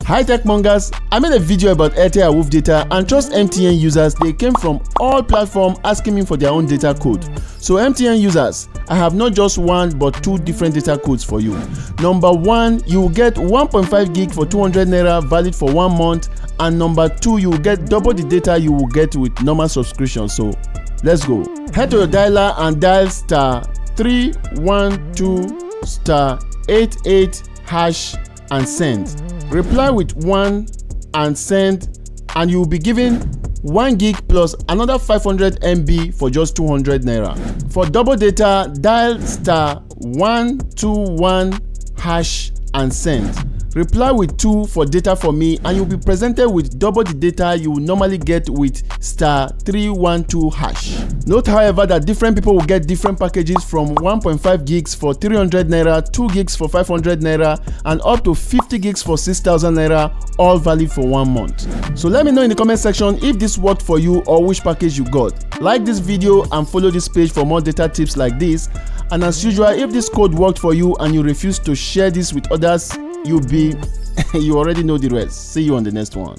Hi tech mongers, I made a video about Airtel Awoof data and trust MTN users. They came from all platforms asking me for their own data code. So MTN users, I have not just one but two different data codes for you. Number one, you will get 1.5 gig for 200 naira valid for 1 month, and number two, you will get double the data you will get with normal subscription. So let's go. Head to your dialer and dial *312*88# and send. Reply with 1 and send, and you will be given 1 gig plus another 500 MB for just 200 naira. For double data, dial *121# and send. Reply with 2 for data for me, and you'll be presented with double the data you will normally get with *312#. Note however that different people will get different packages from 1.5 gigs for 300 naira, 2 gigs for 500 naira, and up to 50 gigs for 6,000 naira, all valid for 1 month. So let me know in the comment section if this worked for you or which package you got. Like this video and follow this page for more data tips like this. And as usual, if this code worked for you and you refuse to share this with others, you already know the rest. See you on the next one.